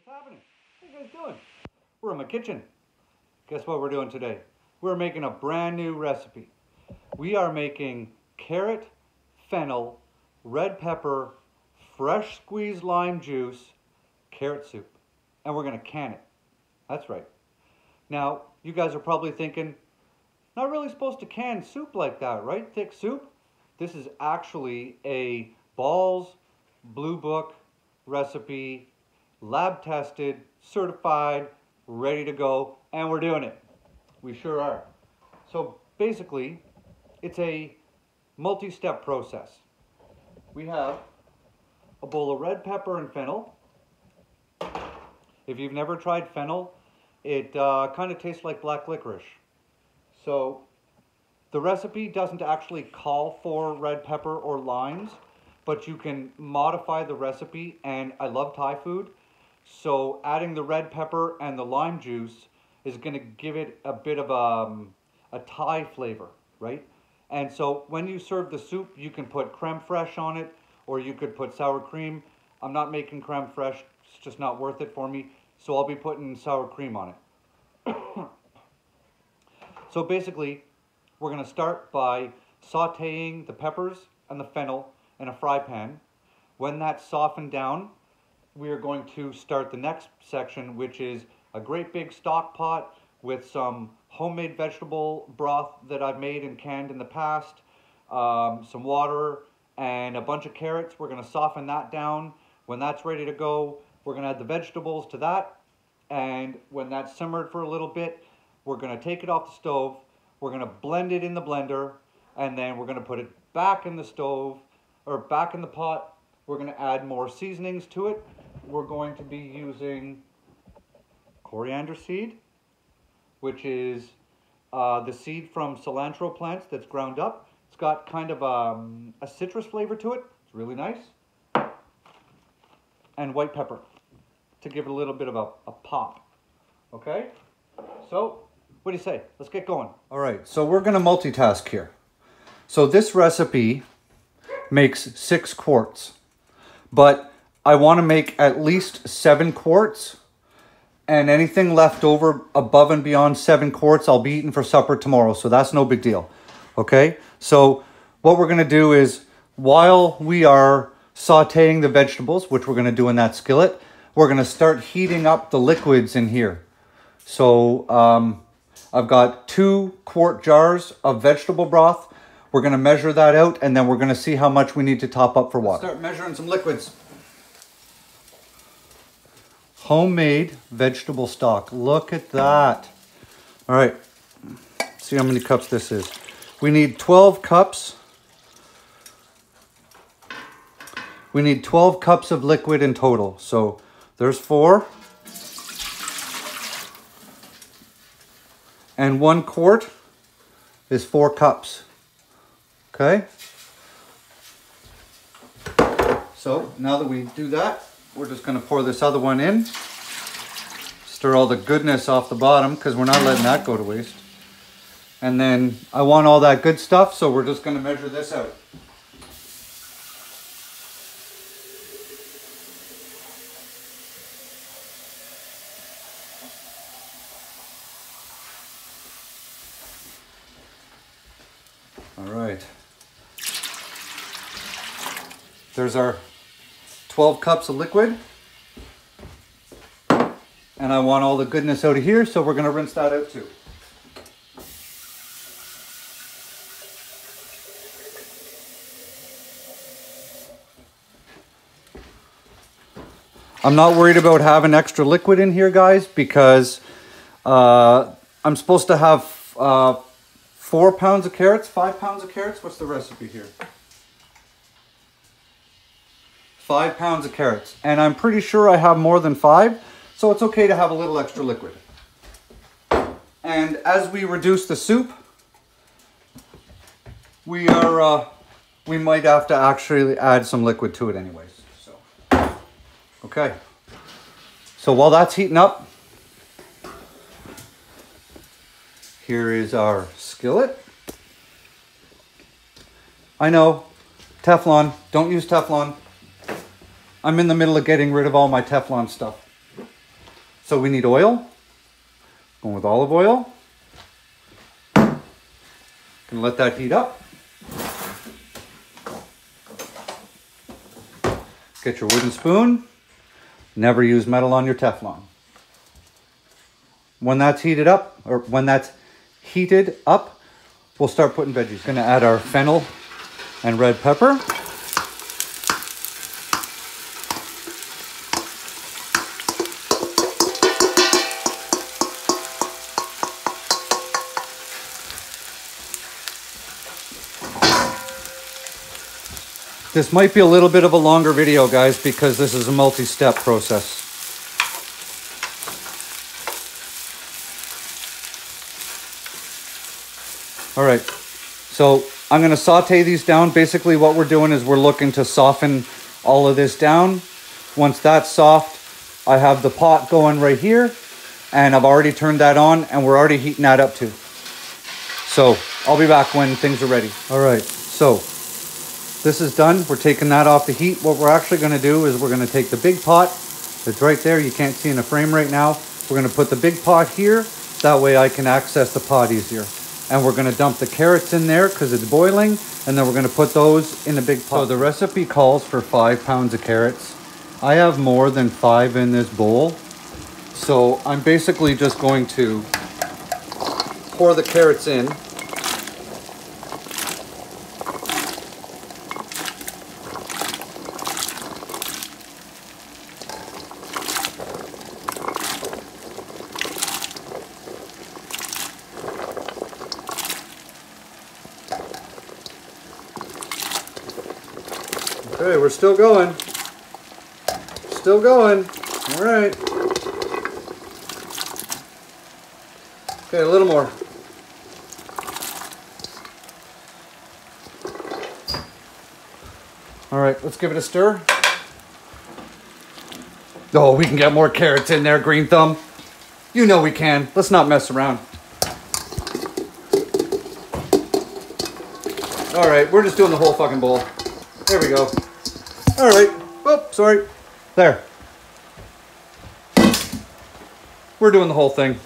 What's happening? What are you guys doing? We're in my kitchen. Guess what we're doing today? We're making a brand new recipe. We are making carrot, fennel, red pepper, fresh squeezed lime juice, carrot soup. And we're going to can it. That's right. Now, you guys are probably thinking, not really supposed to can soup like that, right? Thick soup? This is actually a Ball's Blue Book recipe, lab tested, certified, ready to go, and we're doing it. We sure are. So basically, it's a multi-step process. We have a bowl of red pepper and fennel. If you've never tried fennel, it kind of tastes like black licorice. So the recipe doesn't actually call for red pepper or limes, but you can modify the recipe, and I love Thai food. So adding the red pepper and the lime juice is going to give it a bit of a Thai flavor, right? And so when you serve the soup, you can put creme fraiche on it, or you could put sour cream. I'm not making creme fraiche, it's just not worth it for me. So I'll be putting sour cream on it. So basically, we're going to start by sauteing the peppers and the fennel in a fry pan. When that's softened down, we are going to start the next section, which is a great big stock pot with some homemade vegetable broth that I've made and canned in the past, some water, and a bunch of carrots. We're going to soften that down. When that's ready to go, we're going to add the vegetables to that. And when that's simmered for a little bit, we're going to take it off the stove. We're going to blend it in the blender, and then we're going to put it back in the stove, or back in the pot. We're going to add more seasonings to it. We're going to be using coriander seed, which is the seed from cilantro plants that's ground up. It's got kind of a citrus flavor to it. It's really nice. And white pepper to give it a little bit of a pop. Okay? So, what do you say? Let's get going. All right, so we're going to multitask here. So this recipe makes 6 quarts, but I want to make at least 7 quarts, and anything left over above and beyond 7 quarts, I'll be eating for supper tomorrow, so that's no big deal. Okay, so what we're going to do is, while we are sauteing the vegetables, which we're going to do in that skillet, we're going to start heating up the liquids in here. So I've got 2 quart jars of vegetable broth. We're going to measure that out, and then we're going to see how much we need to top up for water. Start measuring some liquids. Homemade vegetable stock. Look at that. All right. See how many cups this is. We need 12 cups. We need 12 cups of liquid in total. So there's 4. And 1 quart is 4 cups. Okay? So now that we do that, we're just going to pour this other one in. Stir all the goodness off the bottom, because we're not letting that go to waste. And then I want all that good stuff, so we're just going to measure this out. All right. There's our 12 cups of liquid. And I want all the goodness out of here, so we're going to rinse that out too. I'm not worried about having extra liquid in here, guys, because I'm supposed to have 4 pounds of carrots, 5 pounds of carrots. What's the recipe here? 5 pounds of carrots. And I'm pretty sure I have more than 5, so it's okay to have a little extra liquid. And as we reduce the soup, we might have to actually add some liquid to it anyways. So, okay. So while that's heating up, here is our skillet. I know, Teflon, don't use Teflon. I'm in the middle of getting rid of all my Teflon stuff. So we need oil. Going with olive oil. Gonna let that heat up. Get your wooden spoon. Never use metal on your Teflon. When that's heated up, or when that's heated up, we'll start putting veggies. Gonna add our fennel and red pepper. This might be a little bit of a longer video, guys, because this is a multi-step process. All right, so I'm gonna saute these down. Basically what we're doing is we're looking to soften all of this down. Once that's soft, I have the pot going right here, and I've already turned that on, and we're already heating that up too. So I'll be back when things are ready. All right, so this is done. We're taking that off the heat. What we're actually gonna do is we're gonna take the big pot that's right there. You can't see in the frame right now. We're gonna put the big pot here. That way I can access the pot easier. And we're gonna dump the carrots in there because it's boiling. And then we're gonna put those in the big pot. So the recipe calls for 5 pounds of carrots. I have more than 5 in this bowl. So I'm basically just going to pour the carrots in. Okay, we're still going. Still going. All right. Okay, a little more. All right, let's give it a stir. Oh, we can get more carrots in there, Green Thumb. You know we can. Let's not mess around. All right, we're just doing the whole fucking bowl. There we go. All right. Oh, sorry. There. We're doing the whole thing.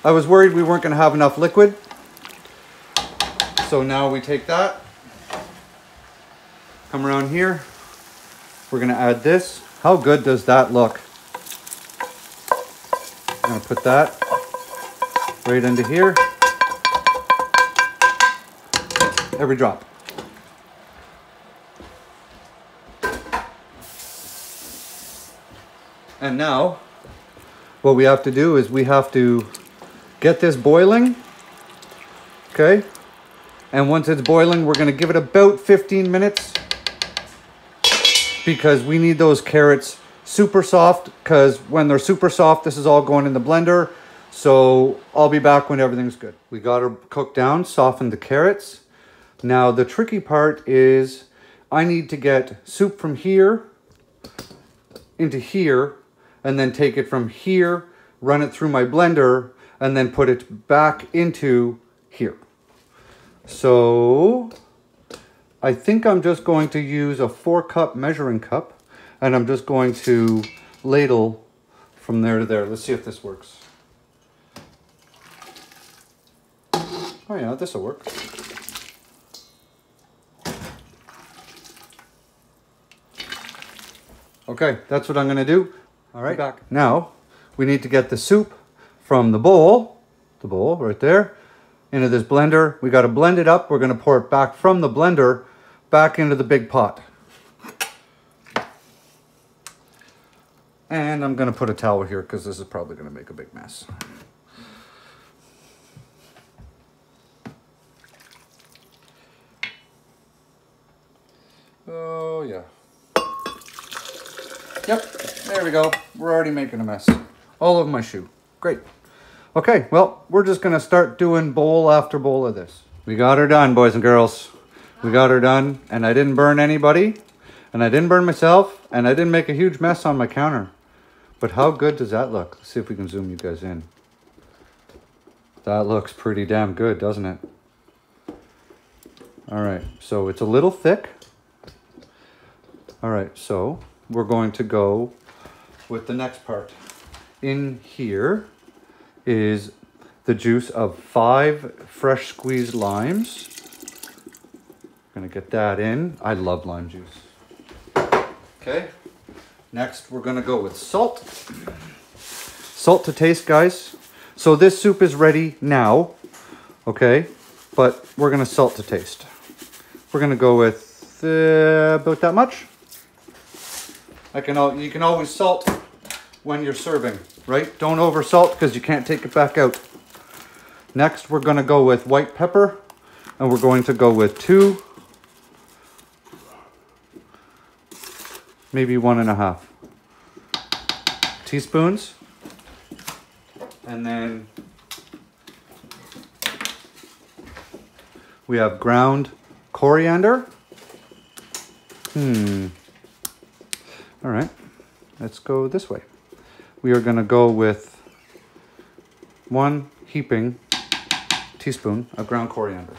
I was worried we weren't going to have enough liquid. So now we take that. Come around here. We're going to add this. How good does that look? I'm going to put that right into here. Every drop. And now, what we have to do is we have to get this boiling, okay? And once it's boiling, we're gonna give it about 15 minutes because we need those carrots super soft, because when they're super soft, this is all going in the blender. So I'll be back when everything's good. We got her cooked down, softened the carrots. Now the tricky part is I need to get soup from here into here, and then take it from here, run it through my blender, and then put it back into here. So I think I'm just going to use a 4-cup measuring cup, and I'm just going to ladle from there to there. Let's see if this works. Oh yeah, this will work. Okay, that's what I'm gonna do. All right, back. Now, we need to get the soup from the bowl right there, into this blender. We gotta blend it up. We're gonna pour it back from the blender, back into the big pot. And I'm gonna put a towel here because this is probably gonna make a big mess. Oh yeah. Yep, there we go. We're already making a mess. All over my shoe. Great. Okay, well, we're just gonna start doing bowl after bowl of this. We got her done, boys and girls. We got her done, and I didn't burn anybody, and I didn't burn myself, and I didn't make a huge mess on my counter. But how good does that look? Let's see if we can zoom you guys in. That looks pretty damn good, doesn't it? All right, so it's a little thick. All right, so we're going to go with the next part. in here is the juice of 5 fresh squeezed limes. Gonna get that in. I love lime juice. Okay, next we're gonna go with salt. Salt to taste, guys. So this soup is ready now, okay? But we're gonna salt to taste. We're gonna go with about that much. You can always salt when you're serving, right? Don't over salt because you can't take it back out. Next, we're gonna go with white pepper, and we're going to go with 2, maybe 1.5 teaspoons. And then we have ground coriander. All right, let's go this way. We are gonna go with 1 heaping teaspoon of ground coriander.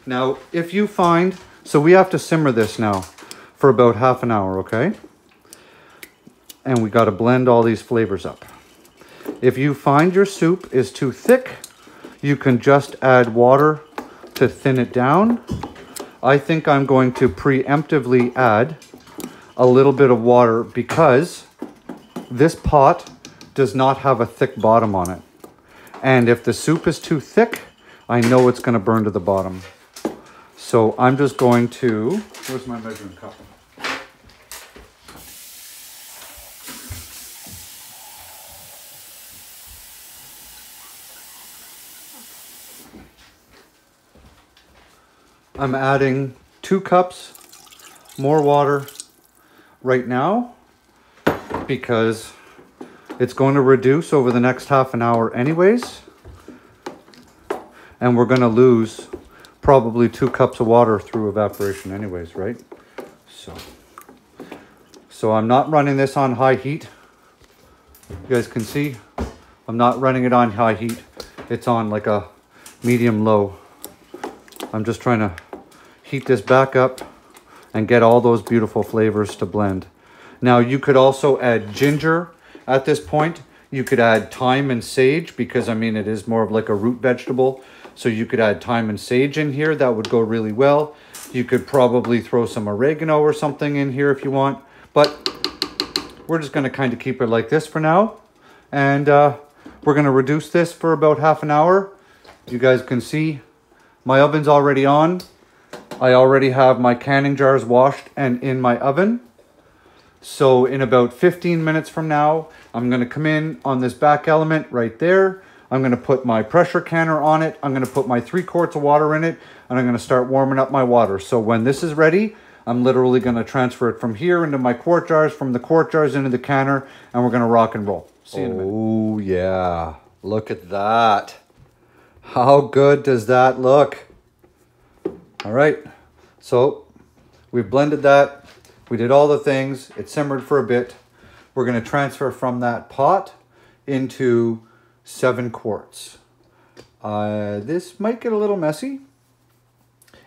Now, if you find, so we have to simmer this now for about half an hour, okay? And we gotta blend all these flavors up. If you find your soup is too thick, you can just add water to thin it down. I think I'm going to preemptively add a little bit of water because this pot does not have a thick bottom on it. And if the soup is too thick, I know it's gonna burn to the bottom. So I'm just going to, where's my measuring cup? I'm adding 2 cups more water right now because it's going to reduce over the next half an hour anyways. And we're going to lose probably 2 cups of water through evaporation anyways, right? So I'm not running this on high heat. You guys can see I'm not running it on high heat. It's on like a medium low. I'm just trying to heat this back up and get all those beautiful flavors to blend. Now you could also add ginger at this point. You could add thyme and sage because I mean it is more of like a root vegetable. So you could add thyme and sage in here. That would go really well. You could probably throw some oregano or something in here if you want. But we're just gonna kind of keep it like this for now. And we're gonna reduce this for about half an hour. You guys can see my oven's already on. I already have my canning jars washed and in my oven. So in about 15 minutes from now, I'm gonna come in on this back element right there. I'm gonna put my pressure canner on it. I'm gonna put my 3 quarts of water in it, and I'm gonna start warming up my water. So when this is ready, I'm literally gonna transfer it from here into my quart jars, from the quart jars into the canner, and we're gonna rock and roll. See you in a minute. Oh yeah, look at that. How good does that look? All right, so we've blended that. We did all the things. It simmered for a bit. We're gonna transfer from that pot into 7 quarts. This might get a little messy.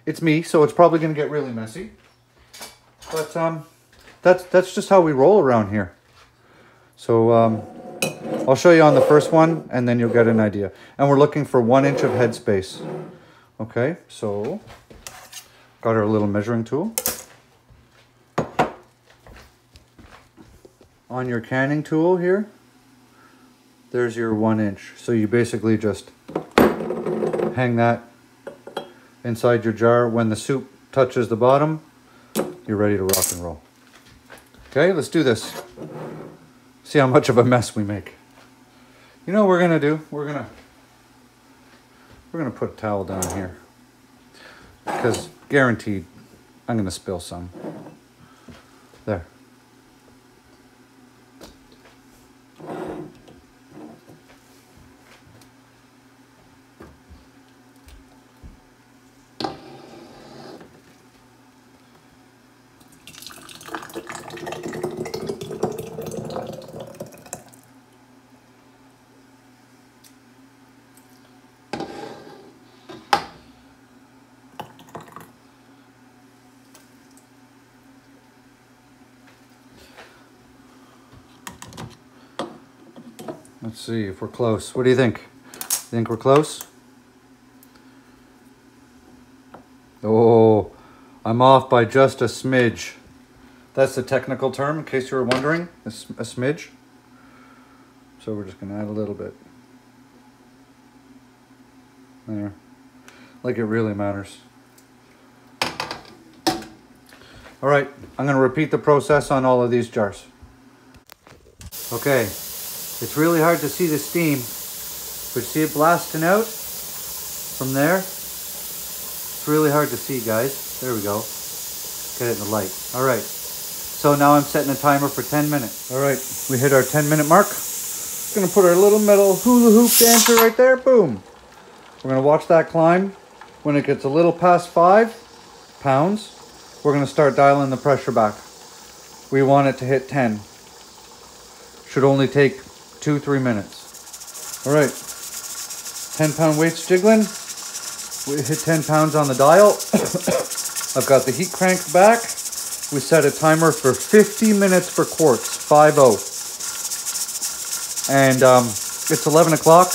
It's me, so it's probably gonna get really messy. But that's just how we roll around here. So I'll show you on the first one and then you'll get an idea. And we're looking for 1 inch of headspace. Okay, so got our little measuring tool. On your canning tool here, there's your 1 inch. So you basically just hang that inside your jar. When the soup touches the bottom, you're ready to rock and roll. Okay, let's do this. See how much of a mess we make. You know what we're gonna do? We're gonna put a towel down here because guaranteed I'm gonna spill some. There. Let's see if we're close. What do you think? Think we're close? Oh, I'm off by just a smidge. That's the technical term, in case you were wondering, a smidge. So we're just gonna add a little bit. There, like it really matters. All right, I'm gonna repeat the process on all of these jars. Okay, it's really hard to see the steam, but see it blasting out from there? It's really hard to see, guys. There we go. Get it in the light. All right, so now I'm setting a timer for 10 minutes. All right, we hit our 10-minute mark. Gonna put our little metal hula hoop dancer right there, boom. We're gonna watch that climb. When it gets a little past 5 pounds, we're gonna start dialing the pressure back. We want it to hit 10. Should only take 2-3 minutes. All right, 10-pound weights jiggling. We hit 10 pounds on the dial. I've got the heat crank back. We set a timer for 50 minutes per quarts, 5-0. And it's 11 o'clock.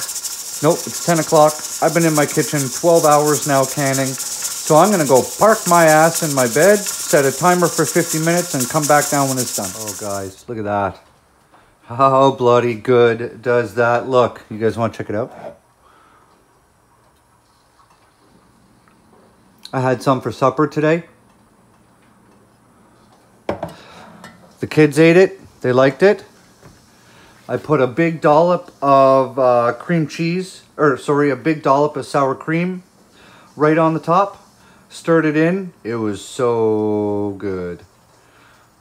Nope, it's 10 o'clock. I've been in my kitchen 12 hours now canning. So I'm gonna go park my ass in my bed, set a timer for 50 minutes and come back down when it's done. Oh guys, look at that. How bloody good does that look? You guys wanna check it out? I had some for supper today. The kids ate it, they liked it. I put a big dollop of cream cheese, a big dollop of sour cream right on the top. Stirred it in. It was so good.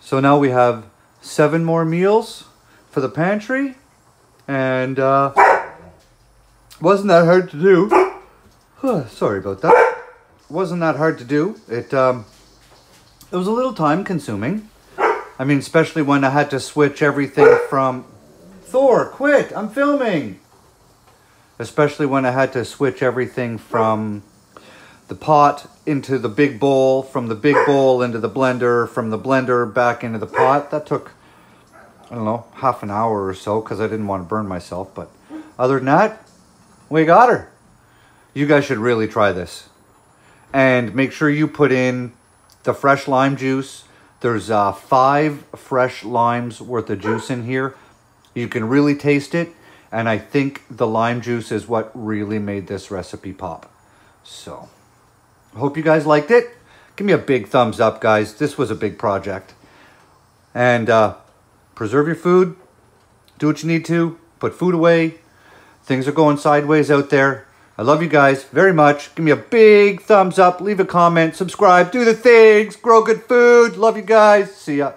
So now we have 7 more meals for the pantry. And wasn't that hard to do. Sorry about that. Wasn't that hard to do. It was a little time consuming. I mean, especially when I had to switch everything from... Thor, quit! I'm filming! Especially when I had to switch everything from the pot into the big bowl, from the big bowl into the blender, from the blender back into the pot. That took, I don't know, half an hour or so because I didn't want to burn myself. But other than that, we got her. You guys should really try this. And make sure you put in the fresh lime juice. There's 5 fresh limes worth of juice in here. You can really taste it, and I think the lime juice is what really made this recipe pop. So, I hope you guys liked it. Give me a big thumbs up, guys. This was a big project. And preserve your food. Do what you need to. Put food away. Things are going sideways out there. I love you guys very much. Give me a big thumbs up. Leave a comment. Subscribe. Do the things. Grow good food. Love you guys. See ya.